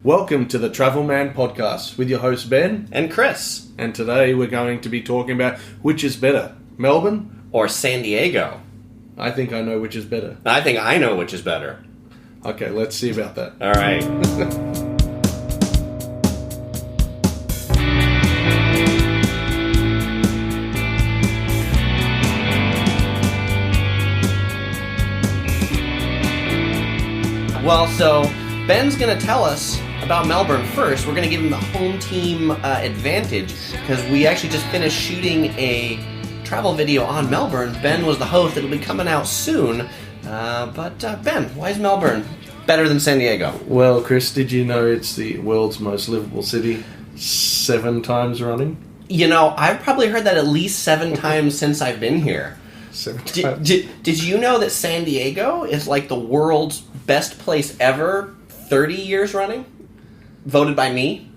Welcome to the Travel Man Podcast with your host Ben and Chris. And today we're going to be talking about which is better, Melbourne or San Diego. I think I know which is better. I think I know which is better. Okay, let's see about that. All right. Well, so Ben's going to tell us about Melbourne first. We're going to give him the home team advantage because we actually just finished shooting a travel video on Melbourne. Ben was the host. It'll be coming out soon. But Ben, why is Melbourne better than San Diego? Well, Chris, did you know it's the world's most livable city 7 times running? You know, I've probably heard that at least 7 times since I've been here. 7 times. Did you know that San Diego is like the world's best place ever 30 years running? Voted by me.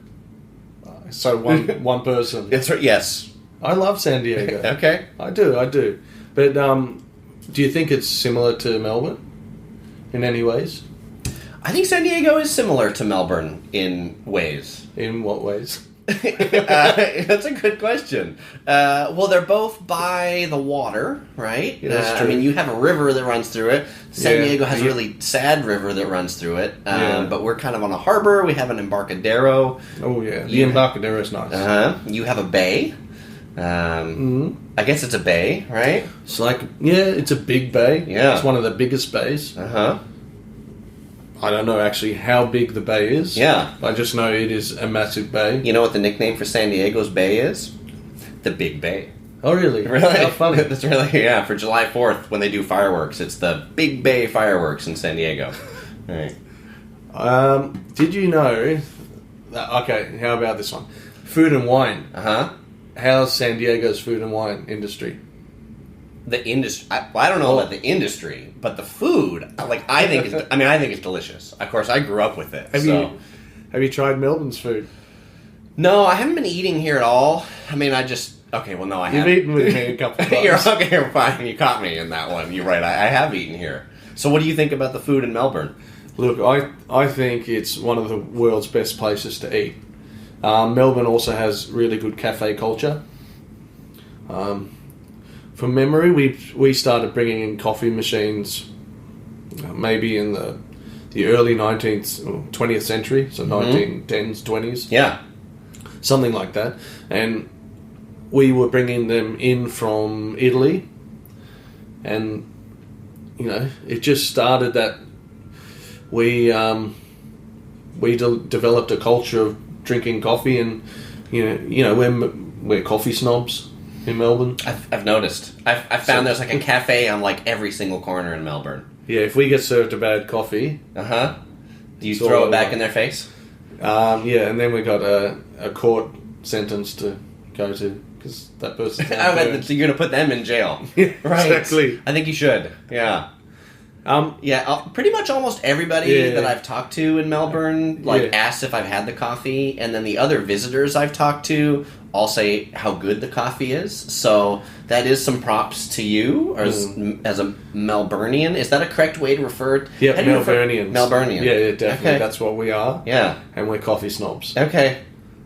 So one person. That's right, yes. I love San Diego. Okay. I do. But do you think it's similar to Melbourne in any ways? I think San Diego is similar to Melbourne in ways. In what ways? That's a good question. Well, they're both by the water, right? Yeah, that's true. I mean, you have a river that runs through it. San Diego has a really sad river that runs through it. But we're kind of on a harbor. We have an Embarcadero. Oh, yeah. The Embarcadero is nice. You have a bay. I guess it's a bay, right? It's like, it's a big bay. Yeah. It's one of the biggest bays. I don't know actually how big the bay is. Yeah. I just know it is a massive bay. You know what the nickname for San Diego's bay is? The Big Bay. Oh, really? Really? How funny. That's really, for July 4th when they do fireworks. It's the Big Bay fireworks in San Diego. All right. Did you know... Okay, how about this one? Food and wine. How's San Diego's food and wine industry? The industry. I don't know about the industry, but the food. I think it's delicious. Of course, I grew up with it. Have you tried Melbourne's food? No, I haven't been eating here at all. I mean, I haven't. You've eaten with me a couple of times. You're fine. You caught me in that one. You're right. I have eaten here. So, what do you think about the food in Melbourne? Look, I think it's one of the world's best places to eat. Melbourne also has really good cafe culture. From memory, we started bringing in coffee machines maybe in the early 19th or 20th century, so 1910s, 20s. Yeah. Something like that. And we were bringing them in from Italy. And, it just started that we developed a culture of drinking coffee and, we're coffee snobs in Melbourne. I've noticed. I've found there's like a cafe on like every single corner in Melbourne. Yeah, if we get served a bad coffee... Do you throw it back in their face? Yeah, and then we got a court sentence to go to because that person's... So you're going to put them in jail. Yeah, right. Exactly. I think you should. Yeah. Pretty much almost everybody that I've talked to in Melbourne asked if I've had the coffee, and then the other visitors I've talked to all say how good the coffee is. So that is some props to you as a Melburnian. Is that a correct way to refer? Yeah, Melburnians. Melburnian. Yeah, definitely. Okay. That's what we are. Yeah, and we're coffee snobs. Okay,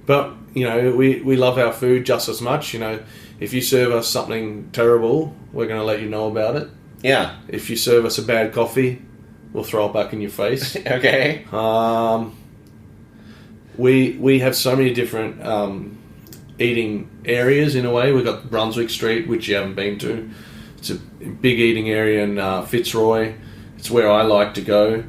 but we love our food just as much. If you serve us something terrible, we're going to let you know about it. Yeah. If you serve us a bad coffee, we'll throw it back in your face. Okay. We have so many different eating areas in a way. We've got Brunswick Street, which you haven't been to. It's a big eating area in Fitzroy. It's where I like to go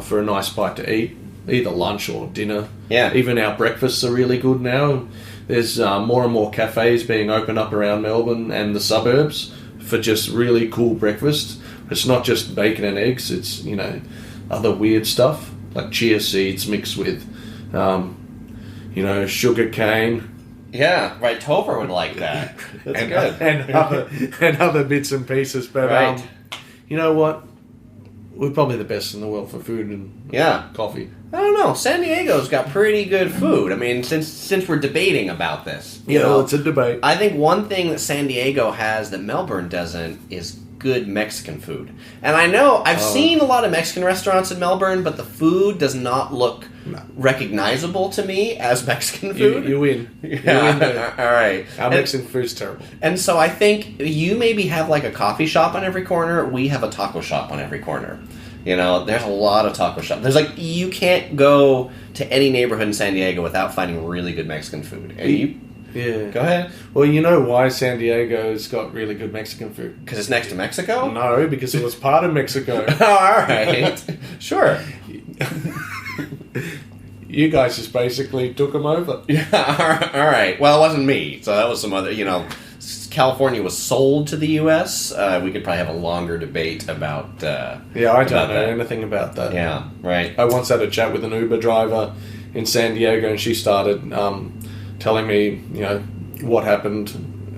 for a nice bite to eat, either lunch or dinner. Yeah. Even our breakfasts are really good now. There's more and more cafes being opened up around Melbourne and the suburbs for just really cool breakfast. It's not just bacon and eggs. It's, other weird stuff like chia seeds mixed with, sugar cane. Yeah, right. Topher would like that. That's good. And other bits and pieces. But right. You know what? We're probably the best in the world for food and coffee. I don't know. San Diego's got pretty good food. I mean, since we're debating about this, it's a debate. I think one thing that San Diego has that Melbourne doesn't is good Mexican food. And I know I've seen a lot of Mexican restaurants in Melbourne, but the food does not look recognizable to me as Mexican food. You win. Yeah. You win there. All right. Our Mexican food's terrible. And so I think you maybe have like a coffee shop on every corner. We have a taco shop on every corner. You know, there's a lot of taco shops. There's like, you can't go to any neighborhood in San Diego without finding really good Mexican food. And Yeah. Go ahead. Well, you know why San Diego's got really good Mexican food? Because it's next to Mexico? No, because it was part of Mexico. Oh, all right. Sure. You guys just basically took them over. Yeah, all right. Well, it wasn't me. So that was some other, California was sold to the U.S. We could probably have a longer debate about Yeah, I don't know anything about that. Yeah, right. I once had a chat with an Uber driver in San Diego, and she started telling me, what happened,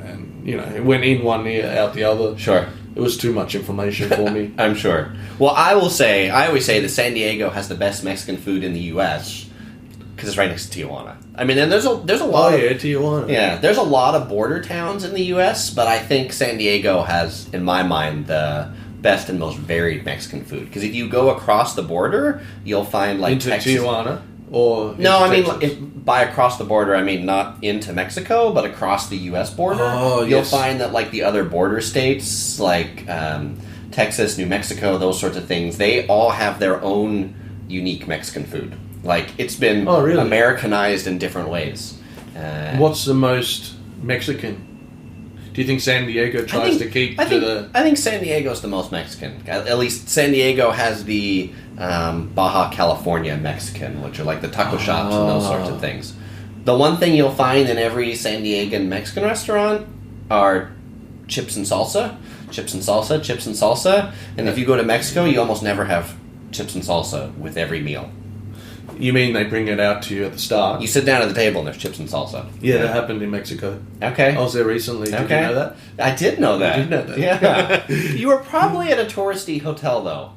and, it went in one ear, out the other. Sure. It was too much information for me. I'm sure. Well, I always say that San Diego has the best Mexican food in the U.S. because it's right next to Tijuana. I mean, and there's a lot. Oh yeah, Tijuana. Yeah, there's a lot of border towns in the U.S., but I think San Diego has, in my mind, the best and most varied Mexican food. Because if you go across the border, you'll find like into Texas. Tijuana. Or no, I mean, Texas? by across the border, I mean not into Mexico, but across the U.S. border. Oh, You'll yes. find that, like, the other border states, like Texas, New Mexico, those sorts of things, they all have their own unique Mexican food. Like, it's been Americanized in different ways. What's the most Mexican? Do you think San Diego tries to keep I think San Diego's the most Mexican. At least San Diego has the Baja California Mexican, which are like the taco shops and those sorts of things. The one thing you'll find in every San Diegan Mexican restaurant are chips and salsa. Chips and salsa, chips and salsa. And if you go to Mexico, you almost never have chips and salsa with every meal. You mean they bring it out to you at the start? You sit down at the table and there's chips and salsa. Yeah, that happened in Mexico. Okay. I was there recently. Did you know that? I did know that. You did know that? Yeah. You were probably at a touristy hotel, though.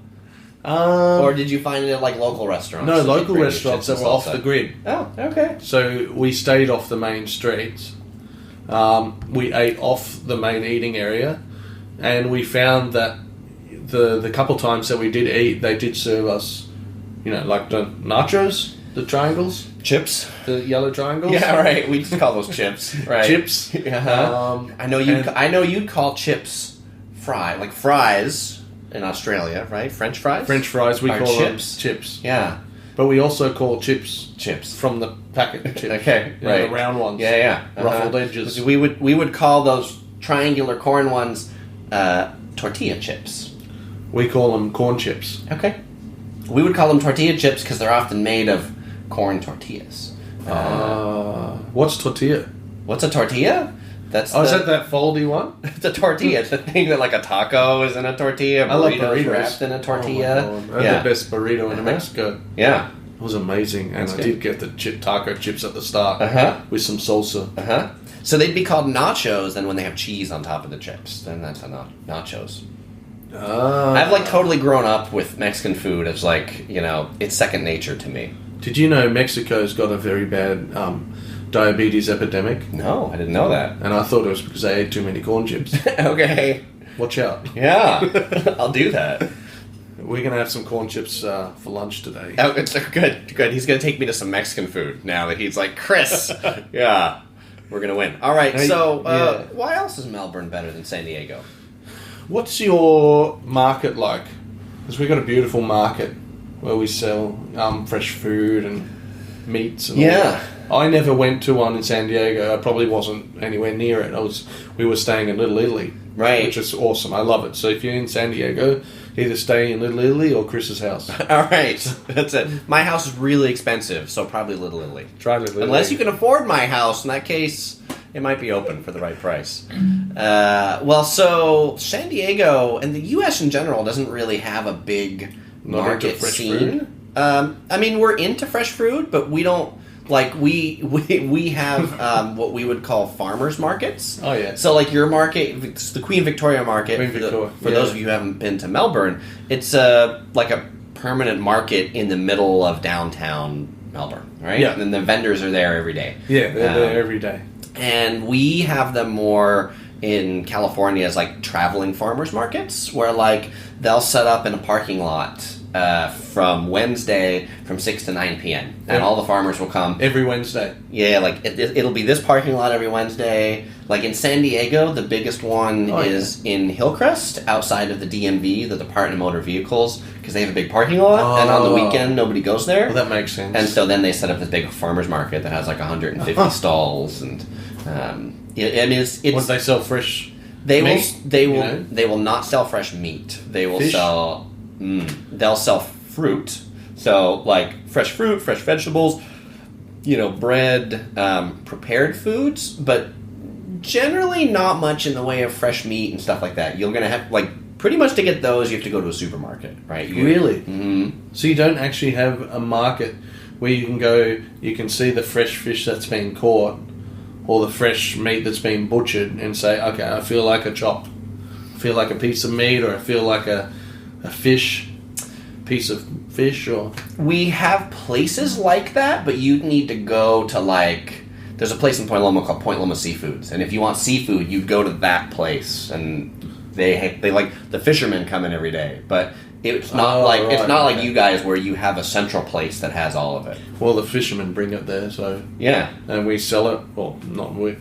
Or did you find it at, like, local restaurants? No, local restaurants that were off the grid. Oh, okay. So we stayed off the main streets. We ate off the main eating area. And we found that the couple times that we did eat, they did serve us, like the nachos, the triangles. Chips? The yellow triangles. Yeah, right. We just call those chips. Right. Chips. I know you'd call chips fries in Australia, right? French fries? French fries, we call chips. them chips. Yeah. But we also call chips Chips. from the packet chips. Okay, right. The round ones. Yeah. Ruffled edges. We would call those triangular corn ones tortilla chips. We call them corn chips. Okay. We would call them tortilla chips because they're often made of corn tortillas. What's tortilla? What's a tortilla? Is that foldy one? It's a tortilla. It's the thing that, like, a taco is in a tortilla. I love burritos. Wrapped in a tortilla. Oh my God. I had the best burrito in Mexico. Yeah. It was amazing. And I did get the taco chips at the start with some salsa. So they'd be called nachos, and when they have cheese on top of the chips, then that's nachos. I've, like, totally grown up with Mexican food as, like, it's second nature to me. Did you know Mexico's got a very bad diabetes epidemic? No, I didn't know that. And I thought it was because they ate too many corn chips. Okay. Watch out. Yeah. I'll do that. We're going to have some corn chips for lunch today. Oh, it's good. He's going to take me to some Mexican food now that he's like, Chris. Yeah. We're going to win. All right, why else is Melbourne better than San Diego? What's your market like? Because we've got a beautiful market where we sell fresh food and meats and all that. I never went to one in San Diego. I probably wasn't anywhere near it. We were staying in Little Italy, right? Which is awesome. I love it. So if you're in San Diego, either stay in Little Italy or Chris's house. All right, that's it. My house is really expensive, so probably Little Italy. Try Little Italy. Unless you can afford my house, in that case, it might be open for the right price. So San Diego and the U.S. in general doesn't really have a big market scene. I mean, we're into fresh food, but we don't. Like, we have what we would call farmers markets. Oh, yeah. So, like, your market, it's the Queen Victoria market, for those of you who haven't been to Melbourne, it's like a permanent market in the middle of downtown Melbourne, right? Yeah. And then the vendors are there every day. Yeah, they're there every day. And we have them more in California as, like, traveling farmers markets, where, like, they'll set up in a parking lot from Wednesday from 6 to 9 p.m. And all the farmers will come. Every Wednesday? Yeah, like it'll be this parking lot every Wednesday. Like in San Diego, the biggest one is in Hillcrest, outside of the DMV, the Department of Motor Vehicles, because they have a big parking lot, and on the weekend, nobody goes there. Well, that makes sense. And so then they set up this big farmer's market that has like 150 stalls, and I mean, it's Once they sell fresh They meat, they will not sell fresh meat. They will Fish? sell they'll sell fruit. So like fresh fruit, fresh vegetables, bread, prepared foods, but generally not much in the way of fresh meat and stuff like that. You're gonna have pretty much to get those you have to go to a supermarket, right? Really? Mm-hmm. So you don't actually have a market where you can go, you can see the fresh fish that's been caught or the fresh meat that's been butchered and say, okay, I feel like a chop. I feel like a piece of meat, or I feel like a piece of fish, or... We have places like that, but you need to go to there's a place in Point Loma called Point Loma Seafoods, and if you want seafood, you go to that place, and they the fishermen come in every day, but it's not like you guys where you have a central place that has all of it. Well, the fishermen bring it there, so yeah, and we sell it. Well, not me.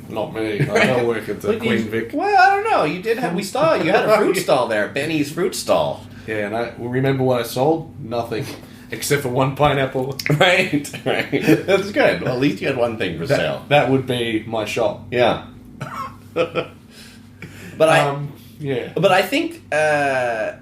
I don't work at the Queen Vic. Well, I don't know. You did have you had a fruit stall there, Benny's fruit stall. Yeah, and I remember what I sold? Nothing. Except for one pineapple. Right. That's good. Well, at least you had one thing for sale. That would be my shop. Yeah. But I think, I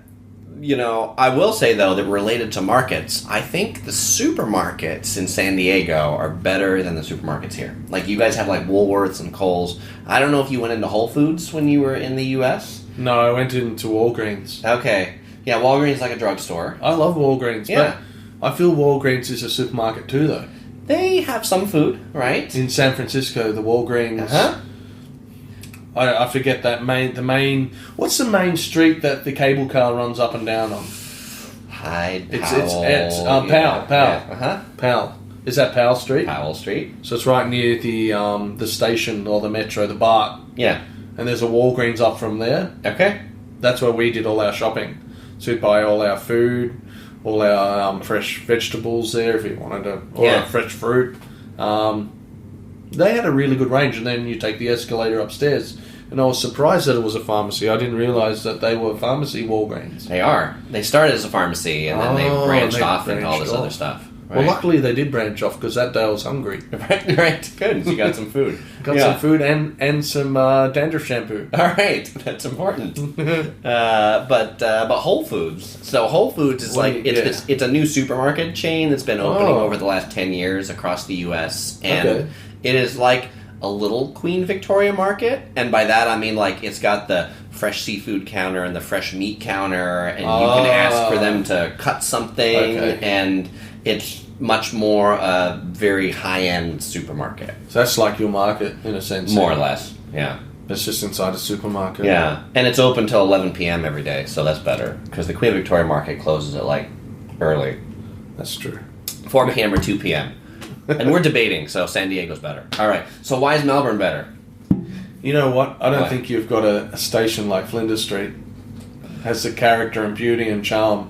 will say, though, that related to markets, I think the supermarkets in San Diego are better than the supermarkets here. Like, you guys have, Woolworths and Kohl's. I don't know if you went into Whole Foods when you were in the U.S.? No, I went into Walgreens. Okay. Yeah, Walgreens is like a drugstore. I love Walgreens, yeah. But I feel Walgreens is a supermarket too, though. They have some food, right? In San Francisco, the Walgreens. Uh-huh. I forget the main. What's the main street that the cable car runs up and down on? Hyde. It's Powell. Powell. Yeah. Uh-huh. Powell. Is that Powell Street? Powell Street. So it's right near the station or the metro, the BART. Yeah. And there's a Walgreens up from there. Okay. That's where we did all our shopping. So we'd buy all our food, all our fresh vegetables there if you wanted to, or fresh fruit. They had a really good range, and then you take the escalator upstairs. And I was surprised that it was a pharmacy. I didn't realise that they were pharmacy Walgreens. They are. They started as a pharmacy, and then they branched off into all this other stuff. Right? Well, luckily they did branch off, because that day I was hungry. Right. Good. You got some food. Got some food and some dandruff shampoo. All right. That's important. But Whole Foods. So Whole Foods is it's a new supermarket chain that's been opening over the last 10 years across the U.S. And it is like a little Queen Victoria market. And by that I mean it's got the fresh seafood counter and the fresh meat counter, and you can ask for them to cut something, and it's much more a very high-end supermarket. So that's like your market, in a sense. More or less, yeah. It's just inside a supermarket. Yeah, and it's open till 11 p.m. every day, so that's better, because the Queen Victoria Market closes at, early. That's true. 4 p.m. or 2 p.m. And we're debating, so San Diego's better. All right, so why is Melbourne better? You know what? I don't think you've got a station like Flinders Street. It has the character and beauty and charm.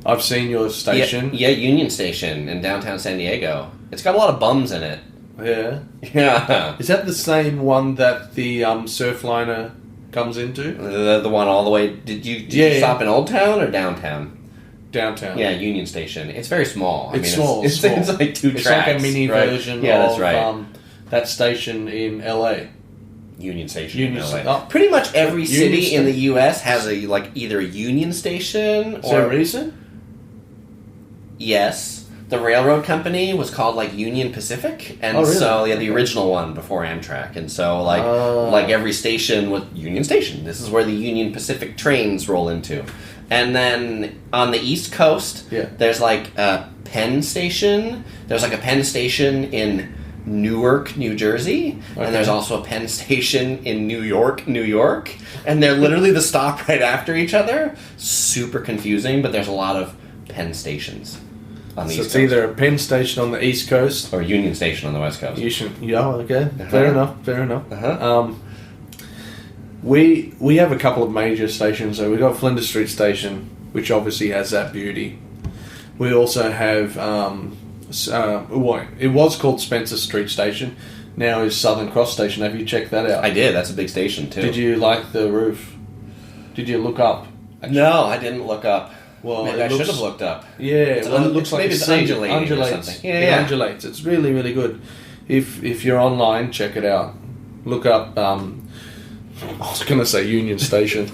I've seen your station. Yeah, Union Station in downtown San Diego. It's got a lot of bums in it. Yeah. Yeah. Is that the same one that the Surfliner comes into? The one all the way... Did you stop in Old Town or downtown? Downtown. Yeah, Union Station. It's very small. It's small. It's like 2 tracks. It's like a mini version that's of right. That station in LA. Union Station in LA. Oh, pretty much every city in the U.S. has either a Union Station or... Is there a reason? Yes. The railroad company was called Union Pacific, and so the original one before Amtrak, and so every station was Union Station. This is where the Union Pacific trains roll into. And then on the East Coast, there's a Penn Station. There's a Penn Station in Newark, New Jersey, and there's also a Penn Station in New York, New York, and they're literally the stop right after each other. Super confusing, but there's a lot of Penn stations on the East Coast. So it's either a Penn Station on the East Coast or Union Station on the West Coast. Okay. Uh-huh. Fair enough. Uh-huh. We have a couple of major stations. So we've got Flinders Street Station, which obviously has that beauty. We also have it was called Spencer Street Station. Now is Southern Cross Station. Have you checked that out? I did. That's a big station too. Did you like the roof? Did you look up? Actually? No, I didn't look up. Well, maybe I should have looked up. Yeah, it looks like maybe it's undulating or something. Yeah, it undulates. It's really, really good. If you're online, check it out. Look up. I was going to say Union Station.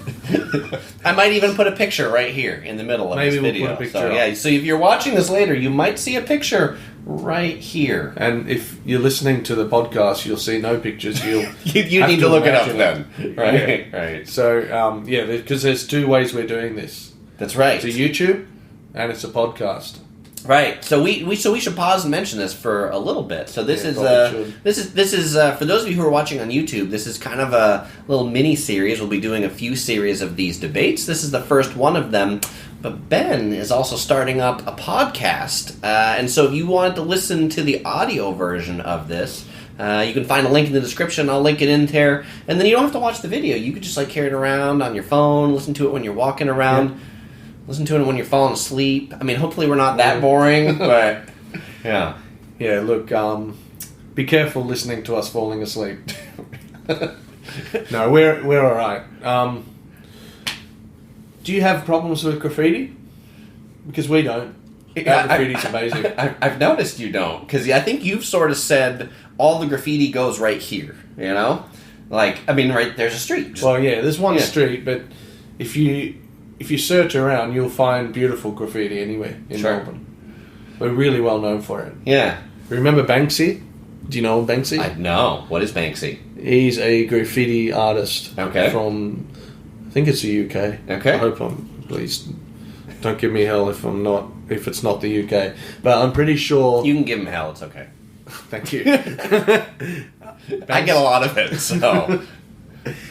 I might even put a picture right here in the middle of this video. Put a picture so if you're watching this later, you might see a picture right here. And if you're listening to the podcast, you'll see no pictures. You need to look it up then. Right, yeah. right. So, because there's two ways we're doing this. That's right. It's a YouTube and it's a podcast. Right. So we should pause and mention this for a little bit. So this is for those of you who are watching on YouTube, this is kind of a little mini series. We'll be doing a few series of these debates. This is the first one of them. But Ben is also starting up a podcast. And so if you want to listen to the audio version of this, you can find a link in the description. I'll link it in there. And then you don't have to watch the video. You could just carry it around on your phone, listen to it when you're walking around. Yeah. Listen to it when you're falling asleep. I mean, hopefully we're not that boring, but yeah. Yeah, look, be careful listening to us falling asleep. No, we're all right. Do you have problems with graffiti? Because we don't. Our graffiti's amazing. I've noticed you don't, because I think you've sort of said all the graffiti goes right here, you know? Right, there's a street. Well, yeah, there's one street, but if you search around, you'll find beautiful graffiti anywhere in Melbourne. We're really well known for it. Yeah. Remember Banksy? Do you know Banksy? I know. What is Banksy? He's a graffiti artist. Okay. From, I think it's the UK. Okay. I hope please don't give me hell if it's not the UK. But I'm pretty sure... You can give him hell, it's okay. Thank you. I get a lot of it, so...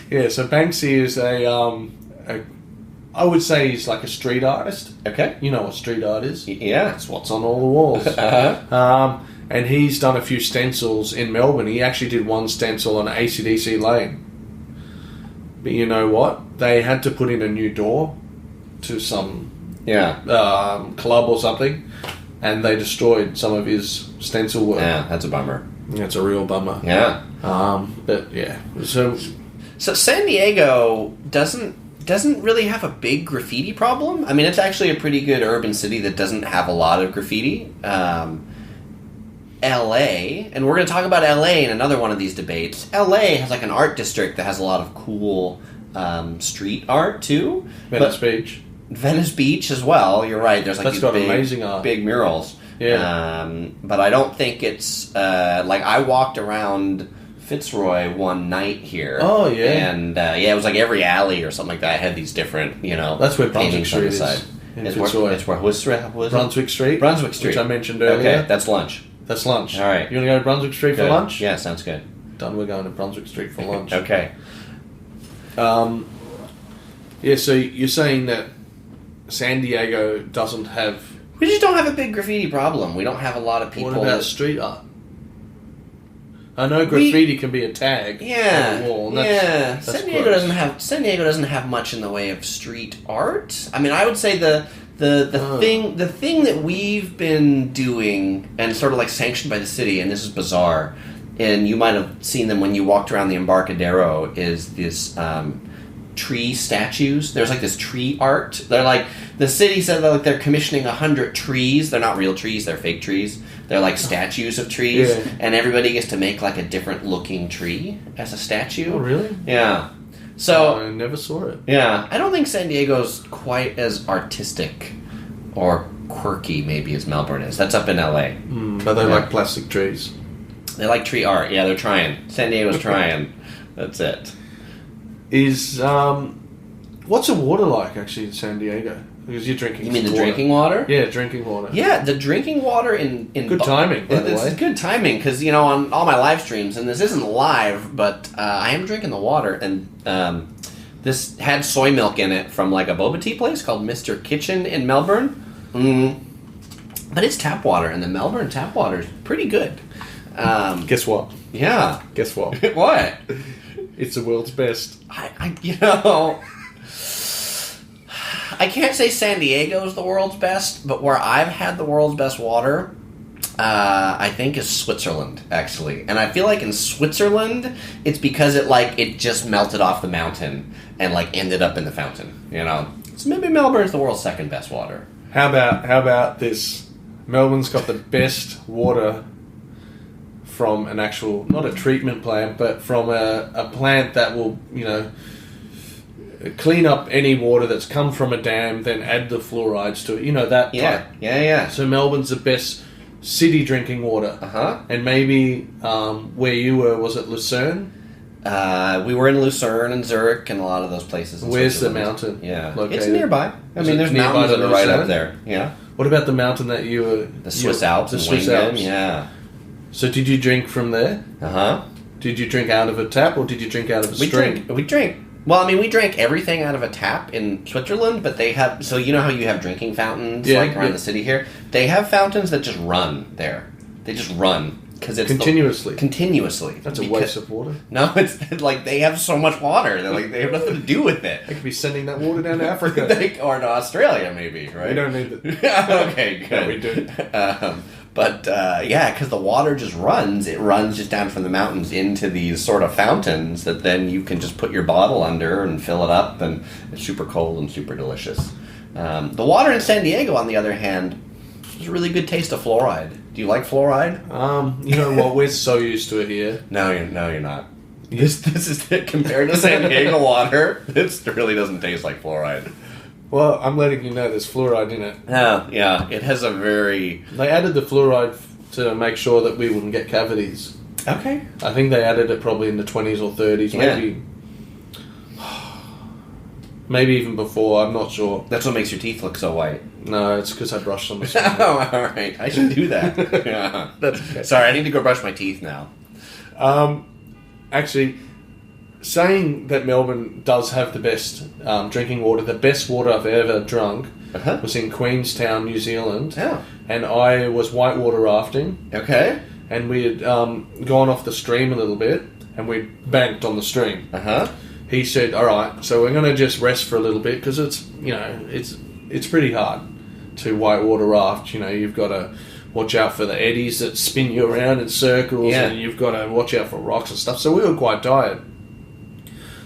Yeah, so Banksy is I would say he's like a street artist. Okay. You know what street art is? Yeah. It's what's on all the walls. Uh-huh. And he's done a few stencils in Melbourne. He actually did one stencil on AC/DC Lane. But you know what? They had to put in a new door to some club or something, and they destroyed some of his stencil work. Yeah, that's a bummer. That's a real bummer. Yeah. But yeah. So San Diego doesn't really have a big graffiti problem. I mean, it's actually a pretty good urban city that doesn't have a lot of graffiti. LA, and we're going to talk about LA in another one of these debates. LA has like an art district that has a lot of cool street art too. Venice Beach as well. You're right. There's like that's these got amazing art. Big murals. Yeah. But I don't think it's I walked around Fitzroy one night here. Oh yeah. And it was like every alley or something like that had these different, That's where Brunswick Street is. It's where Brunswick Street. Brunswick Street, which I mentioned earlier. Okay, that's lunch. That's lunch. All right. You want to go to Brunswick Street for lunch? Yeah, sounds good. Done. We're going to Brunswick Street for lunch. Okay. So you're saying that San Diego doesn't have... We just don't have a big graffiti problem. We don't have a lot of people... What about street art? I know graffiti can be a tag on the wall. That's San Diego doesn't have much in the way of street art. I mean, I would say the thing that we've been doing and sort of like sanctioned by the city, and this is bizarre, and you might have seen them when you walked around the Embarcadero, is this tree statues. There's like this tree art. They're like, the city said that they're commissioning 100 trees. They're not real trees, they're fake trees. They're like statues of trees, and everybody gets to make like a different looking tree as a statue. Oh, really? Yeah. So I never saw it. Yeah, I don't think San Diego's quite as artistic or quirky maybe as Melbourne is. That's up in LA. But they like plastic trees. They like tree art. Yeah, they're trying. San Diego's trying. That's it. Is what's the water like actually in San Diego? Because you're drinking. You mean the drinking water? Yeah, drinking water. Yeah, the drinking water in good timing. By the way, it's good timing because on all my live streams, and this isn't live, but I am drinking the water, and this had soy milk in it from like a boba tea place called Mr. Kitchen in Melbourne. But it's tap water, and the Melbourne tap water is pretty good. Guess what? Yeah. Guess what? What? It's the world's best. I I can't say San Diego is the world's best, but where I've had the world's best water, I think is Switzerland, actually. And I feel like in Switzerland, it's because it just melted off the mountain and ended up in the fountain, So maybe Melbourne's the world's second best water. How about this? Melbourne's got the best water from an actual, not a treatment plant, but from a plant that will, clean up any water that's come from a dam, then add the fluorides to it. That type. Yeah. So Melbourne's the best city drinking water. And maybe where you were, was it Lucerne? We were in Lucerne and Zurich and a lot of those places. Where's the mountain? Yeah, located? It's nearby. There's mountains that are right up there. Yeah. What about the mountain that you were? The Swiss Alps. The Swiss Alps. Yeah. So did you drink from there? Did you drink out of a tap or did you drink out of a stream? We drink. Well, we drank everything out of a tap in Switzerland, but they have... So you know how you have drinking fountains around the city here? They have fountains that just run there. They just run. Because it's continuously. Continuously. That's a waste of water. No, it's they have so much water. They have nothing to do with it. They could be sending that water down to Africa. Or to Australia, maybe, right? We don't need it. Okay, good. No, we do. Because the water just runs. It runs just down from the mountains into these sort of fountains that then you can just put your bottle under and fill it up, and it's super cold and super delicious. The water in San Diego, on the other hand, has a really good taste of fluoride. Do you like fluoride? You know what? We're so used to it here. No, you're not. This is compared to San Diego water. This really doesn't taste like fluoride. Well, I'm letting you know there's fluoride in it. Yeah. It has a very... They added the fluoride to make sure that we wouldn't get cavities. Okay. I think they added it probably in the 20s or 30s, maybe even before. I'm not sure. That's what makes your teeth look so white. No, it's because I brushed them. Oh, all right. I should do that. Yeah. That's okay. Sorry, I need to go brush my teeth now. Actually, saying that Melbourne does have the best drinking water, the best water I've ever drunk was in Queenstown, New Zealand. Yeah. And I was whitewater rafting. Okay. And we had gone off the stream a little bit, and we banked on the stream. He said, "All right, so we're going to just rest for a little bit because it's pretty hard to whitewater raft. You've got to watch out for the eddies that spin you around in circles, and you've got to watch out for rocks and stuff." So we were quite tired.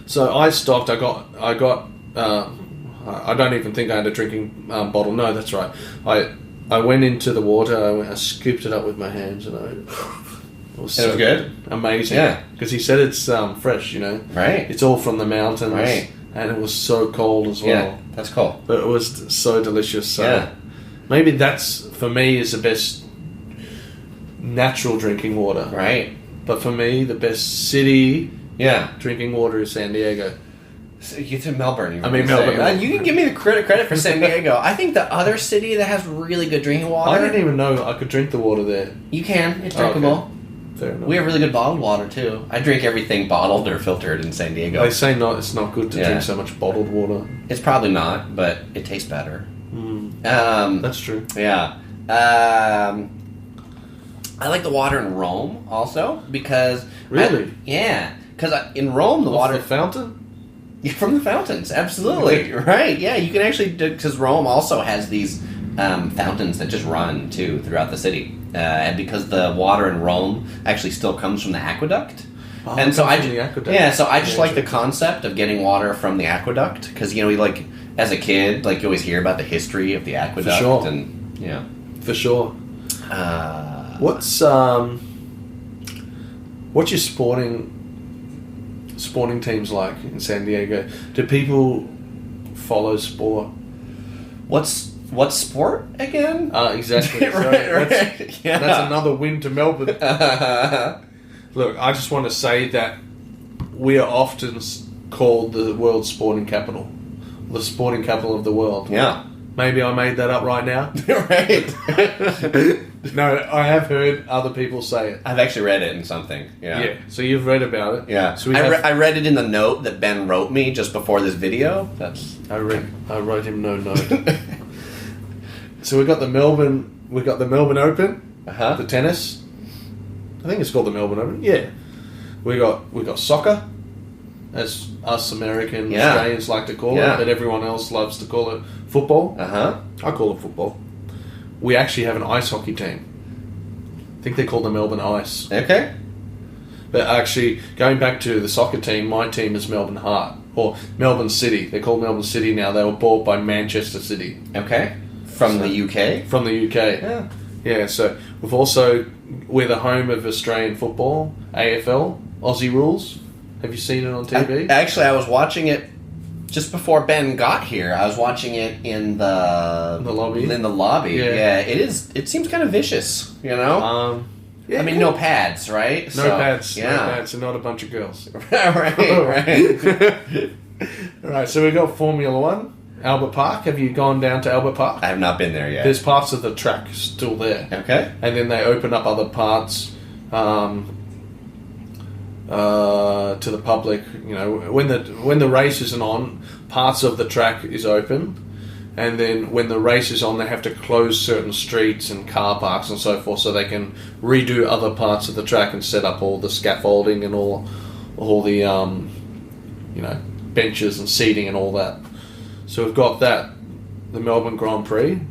So I stopped. I got. I don't even think I had a drinking bottle. No, that's right. I went into the water. I scooped it up with my hands, and it was so good. Amazing. Yeah. Because he said it's fresh, Right. It's all from the mountains. Right. And it was so cold as well. Yeah, that's cool. But it was so delicious. So maybe that's, for me, is the best natural drinking water. Right. But for me, the best city Yeah. drinking water is San Diego. So you said Melbourne. Melbourne. You can give me the credit for San Diego. I think the other city that has really good drinking water. I didn't even know I could drink the water there. You can. It's drinkable. Okay. Fair enough. We have really good bottled water too. I drink everything bottled or filtered in San Diego. They say it's not good to drink so much bottled water. It's probably not, but it tastes better. That's true. Yeah. I like the water in Rome also because really, because in Rome the water the fountain. From the fountains, absolutely. Right, yeah. You can actually... Because Rome also has these fountains that just run, too, throughout the city. And because the water in Rome actually still comes from the aqueduct. And so I just like the concept of getting water from the aqueduct. Because, as a kid, you always hear about the history of the aqueduct. For sure. And, For sure. What's your sporting teams like in San Diego? Do people follow sport? What's sport again? Exactly. right. That's another win to Melbourne. Look, I just want to say that we are often called the world's sporting capital, the sporting capital of the world. Yeah. Maybe I made that up right now. Right. No, I have heard other people say it. I've actually read it in something. Yeah. So you've read about it. Yeah. So I read it in the note that Ben wrote me just before this video. I wrote him no note. So we got the Melbourne Open. The tennis. I think it's called the Melbourne Open. Yeah. We got soccer. as us American Yeah. Australians like to call Yeah. it, but everyone else loves to call it football. I call it football. We actually have an ice hockey team. I think they're called the Melbourne Ice. Okay. But actually, going back to the soccer team, my team is Melbourne Heart. Or Melbourne City. They're called Melbourne City now. They were bought by Manchester City. Okay. From the UK? From the UK. Yeah. Yeah, so we're the home of Australian football, AFL, Aussie Rules. Have you seen it on TV? Actually, I was watching it just before Ben got here. I was watching it in the lobby. In the lobby. Yeah. It seems kind of vicious, you know? Yeah, I mean, no pads, right? No pads. Yeah. No pads, and not a bunch of girls. right. All right, so we've got Formula One. Albert Park. Have you gone down to Albert Park? I have not been there yet. There's parts of the track still there. Okay. And then they open up other parts to the public. You know, when the race isn't on, parts of the track is open, and then when the race is on, they have to close certain streets and car parks and so forth, so they can redo other parts of the track and set up all the scaffolding and all the benches and seating and all that. So we've got that, the Melbourne Grand Prix.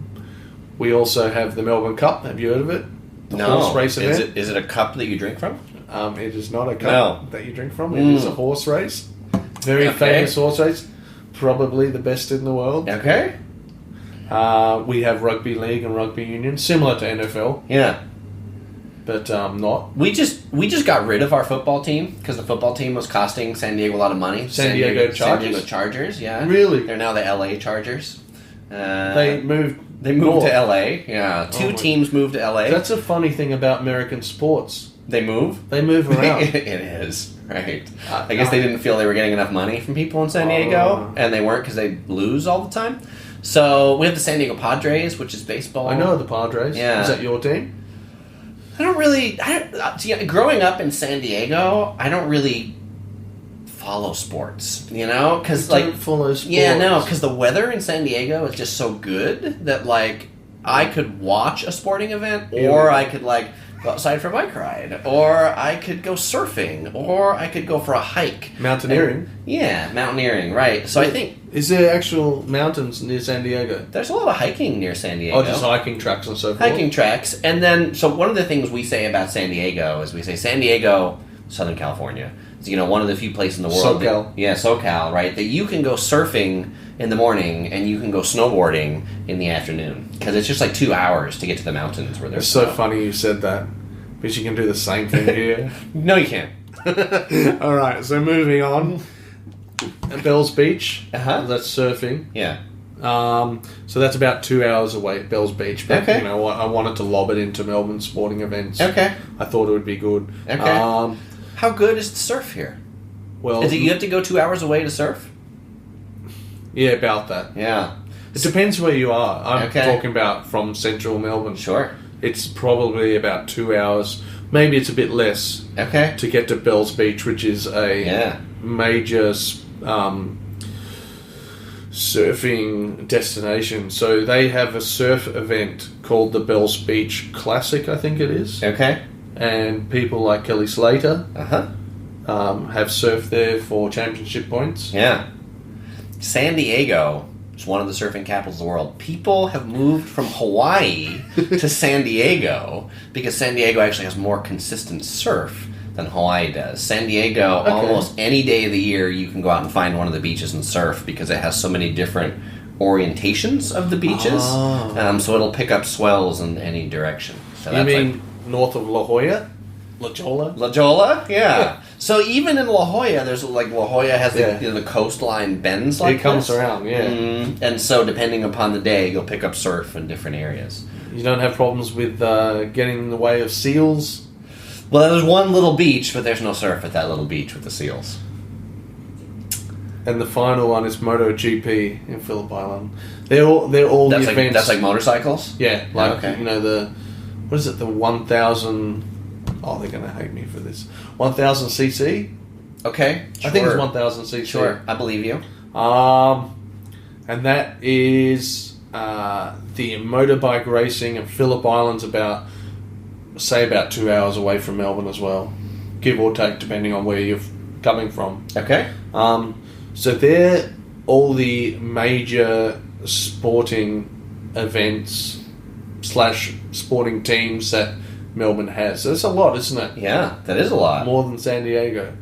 We also have the Melbourne Cup. Have you heard of it? The horse race event. Is it a cup that you drink from? It is not a cup that you drink from. It is a horse race. Very famous horse race. Probably the best in the world. Okay. We have rugby league and rugby union, similar to NFL. Yeah. But not. We just got rid of our football team because the football team was costing San Diego a lot of money. San Diego Chargers, yeah. Really? They're now the LA Chargers. They moved to LA. Yeah. Two teams moved to LA. That's a funny thing about American sports. They move? They move around. It is, right. I guess they didn't feel they were getting enough money from people in San Diego, and they weren't because they lose all the time. So we have the San Diego Padres, which is baseball. I know the Padres. Yeah. Is that your team? Growing up in San Diego, I don't really follow sports, you know? Because follow sports. Yeah, no, because the weather in San Diego is just so good that, I could watch a sporting event, or I could, go outside for a bike ride, or I could go surfing, or I could go for a hike. Mountaineering? Mountaineering, right. So I think... Is there actual mountains near San Diego? There's a lot of hiking near San Diego. Oh, just hiking tracks and so forth? Hiking tracks. And then, so one of the things we say about San Diego is we say San Diego, Southern California, is, one of the few places in the world... SoCal. SoCal, right, that you can go surfing in the morning and you can go snowboarding in the afternoon. Because it's just 2 hours to get to the mountains where there's It's so funny you said that. Because you can do the same thing here. No, you can't. Alright, so moving on. Bells Beach. That's surfing. Yeah. So that's about 2 hours away at Bells Beach. But, Okay. I wanted to lob it into Melbourne sporting events. Okay. I thought it would be good. Okay. How good is the surf here? Well, Is it you have to go 2 hours away to surf? Yeah, about that. Yeah. It depends where you are. I'm Okay. talking about from central Melbourne. Sure. It's probably about 2 hours. Maybe it's a bit less. Okay. To get to Bells Beach, which is a major surfing destination. So they have a surf event called the Bells Beach Classic, I think it is. Okay. And people like Kelly Slater Uh-huh. Have surfed there for championship points. Yeah. San Diego is one of the surfing capitals of the world. People have moved from Hawaii to San Diego because San Diego actually has more consistent surf than Hawaii does. San Diego, almost any day of the year, you can go out and find one of the beaches and surf because it has so many different orientations of the beaches. So it'll pick up swells in any direction. So You mean north of La Jolla? La Jolla? La Jolla? Yeah. So even in La Jolla, there's La Jolla has the coastline bends like it comes this. around, yeah. And so depending upon the day, you'll pick up surf in different areas. You don't have problems with getting in the way of seals? Well, there's one little beach, but there's no surf at that little beach with the seals. And the final one is MotoGP in Phillip Island. They're all the events. That's like motorcycles? Yeah, what is it, the 1,000... Oh, they're going to hate me for this. 1,000 cc? Okay, sure. I think it's 1,000 cc. Sure, I believe you. And that is the motorbike racing, and Phillip Island's about 2 hours away from Melbourne as well. Give or take, depending on where you're coming from. Okay. So they're all the major sporting events / sporting teams that Melbourne has. So it's a lot, isn't it? Yeah, that is a lot. More than San Diego.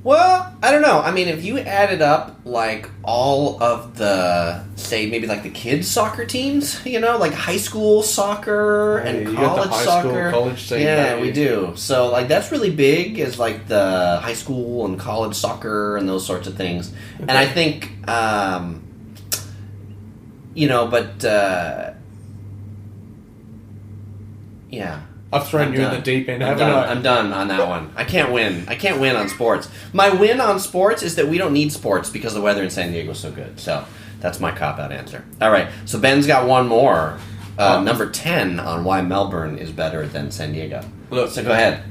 Well, I don't know. I mean, if you added up, like, all of the, say, maybe, like, the kids' soccer teams, you know, like high school soccer and you college got the high soccer. School, college team. Yeah, we do. So, like, that's really big, is, like, the high school and college soccer and those sorts of things. Okay. And I think, you know, but, yeah. I've thrown you in the deep end, haven't I? I'm done on that one. I can't win. I can't win on sports. My win on sports is that we don't need sports because the weather in San Diego is so good. So that's my cop-out answer. All right. So Ben's got one more. Number 10 on why Melbourne is better than San Diego. Look, so go ahead.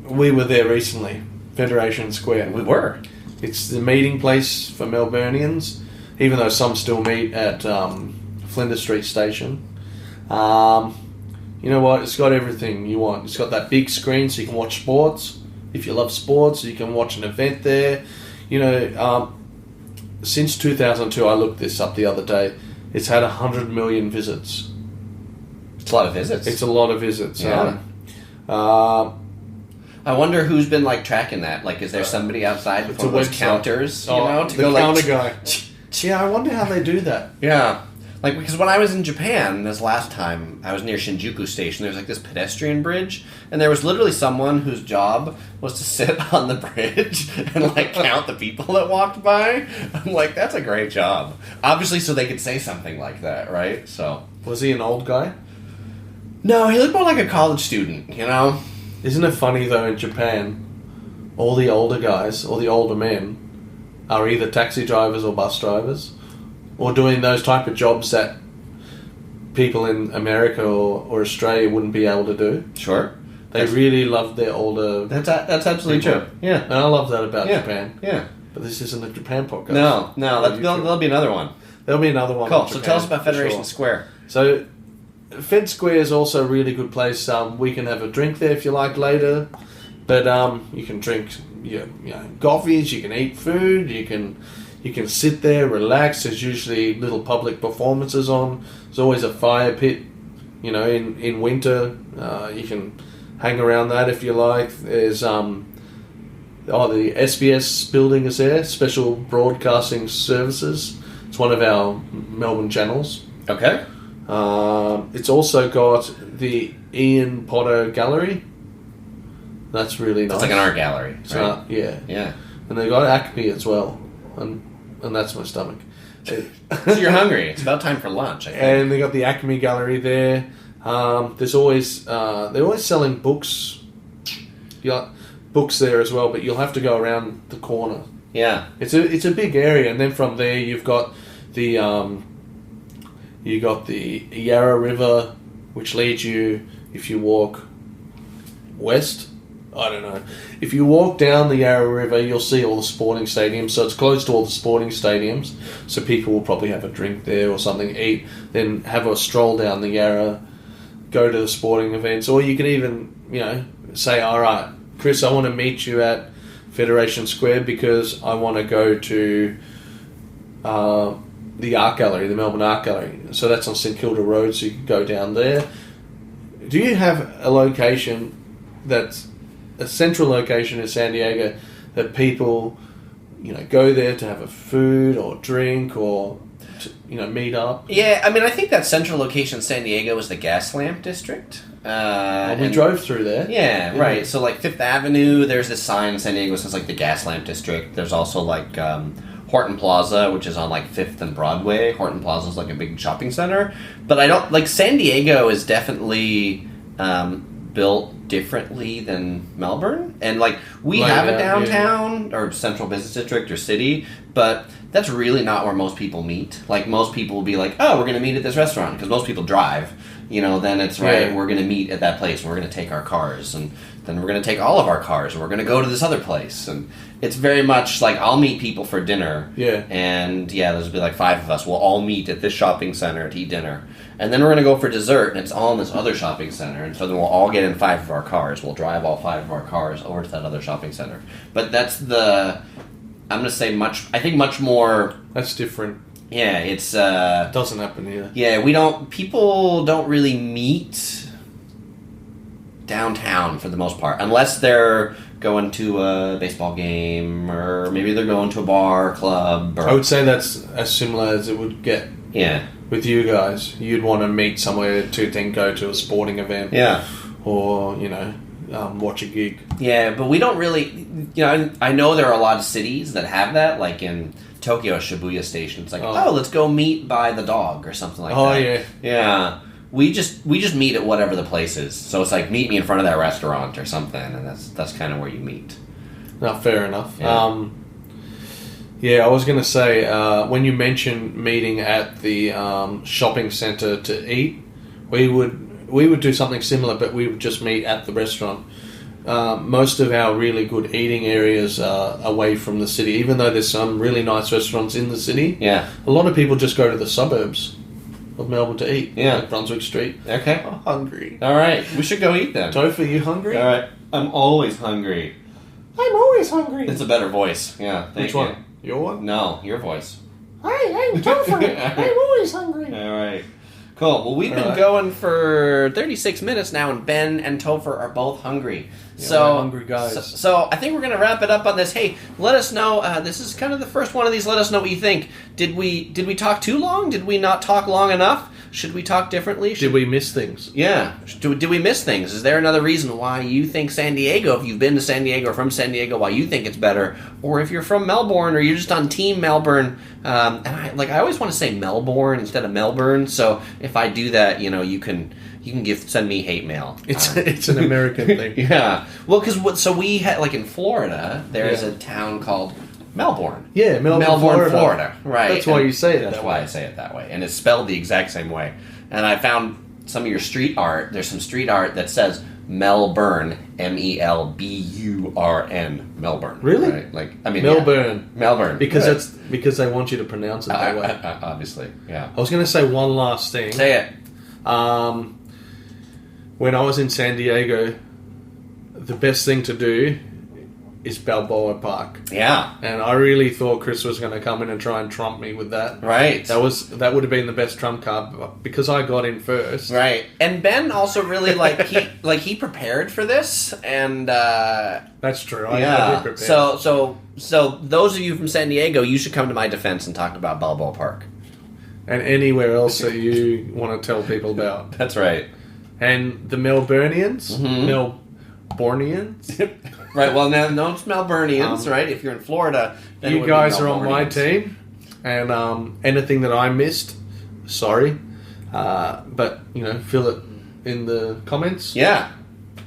We were there recently. Federation Square. We were. It's the meeting place for Melburnians, even though some still meet at Flinders Street Station. You know what? It's got everything you want. It's got that big screen so you can watch sports. If you love sports, you can watch an event there. You know, since 2002, I looked this up the other day, it's had 100 million visits. It's a lot of visits. It's a lot of visits. Yeah. I wonder who's been, like, tracking that. Like, is there somebody outside with one of those counters, you know, to the go, like... counter guy. Yeah, I wonder how they do that. Yeah. Like, because when I was in Japan this last time, I was near Shinjuku Station. There's like this pedestrian bridge, and there was literally someone whose job was to sit on the bridge and like count the people that walked by. I'm like, that's a great job. Obviously, so they could say something like that, right? So, was he an old guy? No, he looked more like a college student. You know? Isn't it funny though? In Japan, all the older guys or the older men are either taxi drivers or bus drivers, or doing those type of jobs that people in America or Australia wouldn't be able to do. Sure. They really love their older... That's absolutely people. True. Yeah. And I love that about Japan. Yeah. But this isn't a Japan podcast. No. There'll be another one. There'll be another one. Cool. So tell us about Federation Square. So, Fed Square is also a really good place. We can have a drink there if you like later. But you can drink coffees, you can eat food, you can sit there, relax. There's usually little public performances on. There's always a fire pit, you know, in winter. You can hang around that if you like. There's the SBS building is there, Special Broadcasting Services. It's one of our Melbourne channels. Okay. It's also got the Ian Potter Gallery. That's really nice. It's like an art gallery, right? So, yeah. Yeah. And they got Acme as well. And that's my stomach. So you're hungry. It's about time for lunch, I think. And they got the Acme Gallery there. There's always they're always selling books. You got books there as well, but you'll have to go around the corner. Yeah, it's a big area, and then from there you've got the Yarra River, which leads you if you walk west. I don't know. If you walk down the Yarra River, you'll see all the sporting stadiums. So it's close to all the sporting stadiums. So people will probably have a drink there or something, eat, then have a stroll down the Yarra, go to the sporting events. Or you can even, say, all right, Chris, I want to meet you at Federation Square because I want to go to the Art Gallery, the Melbourne Art Gallery. So that's on St Kilda Road, so you can go down there. Do you have a location that's a central location in San Diego that people, go there to have a food or drink or, meet up? Yeah, I mean, I think that central location in San Diego is the Gas Lamp District. We drove through there. Yeah, right. So, like, Fifth Avenue, there's this sign in San Diego that says, like, the Gas Lamp District. There's also, like, Horton Plaza, which is on, like, 5th and Broadway. Horton Plaza is, like, a big shopping center. But San Diego is definitely built differently than Melbourne. And, like, we have a downtown or central business district or city, but that's really not where most people meet. Like, most people will be like, oh, we're going to meet at this restaurant, because most people drive. then it's right. We're going to meet at that place. We're going to take our cars, and then we're going to take all of our cars, and we're going to go to this other place. And it's very much like I'll meet people for dinner. Yeah. And there'll be like 5 of us. We'll all meet at this shopping center to eat dinner. And then we're going to go for dessert, and it's all in this other shopping center. And so then we'll all get in 5 of our cars. We'll drive all 5 of our cars over to that other shopping center. But that's I'm going to say much more... That's different. Yeah, it's... doesn't happen here. Yeah, people don't really meet downtown for the most part. Unless they're going to a baseball game, or maybe they're going to a bar, club. Or, I would say that's as similar as it would get. Yeah. With you guys, you'd want to meet somewhere to then go to a sporting event. Yeah. Or, watch a gig. Yeah, but we don't really... I know there are a lot of cities that have that, like in Tokyo, Shibuya Station. It's like, let's go meet by the dog or something like that. Oh, yeah. Yeah. We just meet at whatever the place is. So it's like, meet me in front of that restaurant or something, and that's kind of where you meet. No, fair enough. Yeah. I was going to say, when you mentioned meeting at the shopping centre to eat, we would do something similar, but we would just meet at the restaurant. Most of our really good eating areas are away from the city, even though there's some really nice restaurants in the city. Yeah. A lot of people just go to the suburbs of Melbourne to eat. Yeah. Like Brunswick Street. Okay. I'm hungry. All right. We should go eat then. Tofu, you hungry? All right. I'm always hungry. I'm always hungry. It's a better voice. Yeah. Which one? Your one? No, your voice. Hi, I'm Tofu. I'm always hungry. All right. Cool. Well, we've been going for 36 minutes now, and Ben and Topher are both hungry. Yeah, we're hungry guys. So I think we're going to wrap it up on this. Hey, let us know. This is kind of the first one of these. Let us know what you think. Did we talk too long? Did we not talk long enough? Should we talk differently? Did we miss things? Yeah. Did we miss things? Is there another reason why you think San Diego, if you've been to San Diego or from San Diego, why you think it's better? Or if you're from Melbourne or you're just on Team Melbourne, and I always want to say Melbourne instead of Melbourne, so if I do that, you can send me hate mail. It's an American thing. Yeah. Well, because we had, like in Florida, there's a town called Melbourne. Yeah, Melbourne, Florida. Right. That's why you say it that way. That's why I say it that way. And it's spelled the exact same way. And I found some of your street art. There's some street art that says Melbourne, Melburn, Melbourne. Really? Right? Melbourne. Yeah. Melbourne. Because they want you to pronounce it that way. Obviously, yeah. I was going to say one last thing. Say it. When I was in San Diego, the best thing to do is Balboa Park. Yeah. And I really thought Chris was going to come in and try and trump me with that. Right. That would have been the best trump card, because I got in first. Right. And Ben also really he prepared for this, and that's true. I did prepare. So those of you from San Diego, you should come to my defense and talk about Balboa Park. And anywhere else that you want to tell people about. That's right. And the Melburnians, Melbournians. Right, well, now, no, it's Melburnians, right? If you're in Florida, then you guys are on my team, and anything that I missed, sorry, but fill it in the comments. Yeah,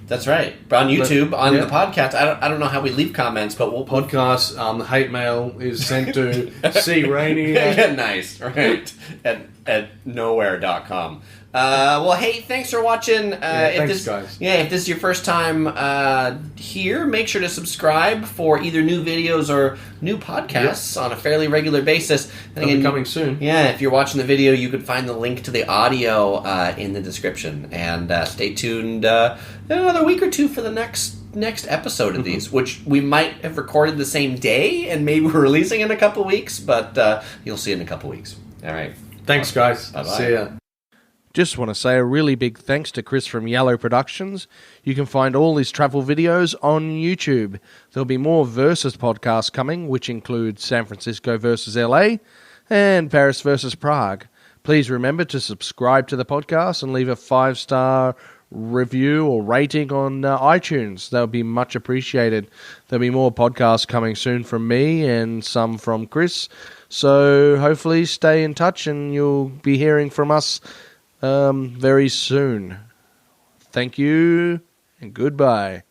that's right. On YouTube, on the podcast, I don't know how we leave comments, but we'll podcast. The hate mail is sent to C Rainey. Nice, right? At nowhere.com. Well, hey, thanks for watching. Thanks, guys. Yeah, if this is your first time here, make sure to subscribe for either new videos or new podcasts on a fairly regular basis. They'll be coming soon. Yeah, if you're watching the video, you can find the link to the audio in the description. And stay tuned another week or two for the next episode of these, which we might have recorded the same day, and maybe we're releasing in a couple weeks, but you'll see it in a couple weeks. All right. Thanks, guys. Bye-bye. See ya. Just want to say a really big thanks to Chris from Yellow Productions. You can find all his travel videos on YouTube. There'll be more Versus podcasts coming, which include San Francisco versus LA and Paris versus Prague. Please remember to subscribe to the podcast and leave a 5-star review or rating on iTunes. That would be much appreciated. There'll be more podcasts coming soon from me and some from Chris. So hopefully stay in touch and you'll be hearing from us very soon. Thank you and goodbye.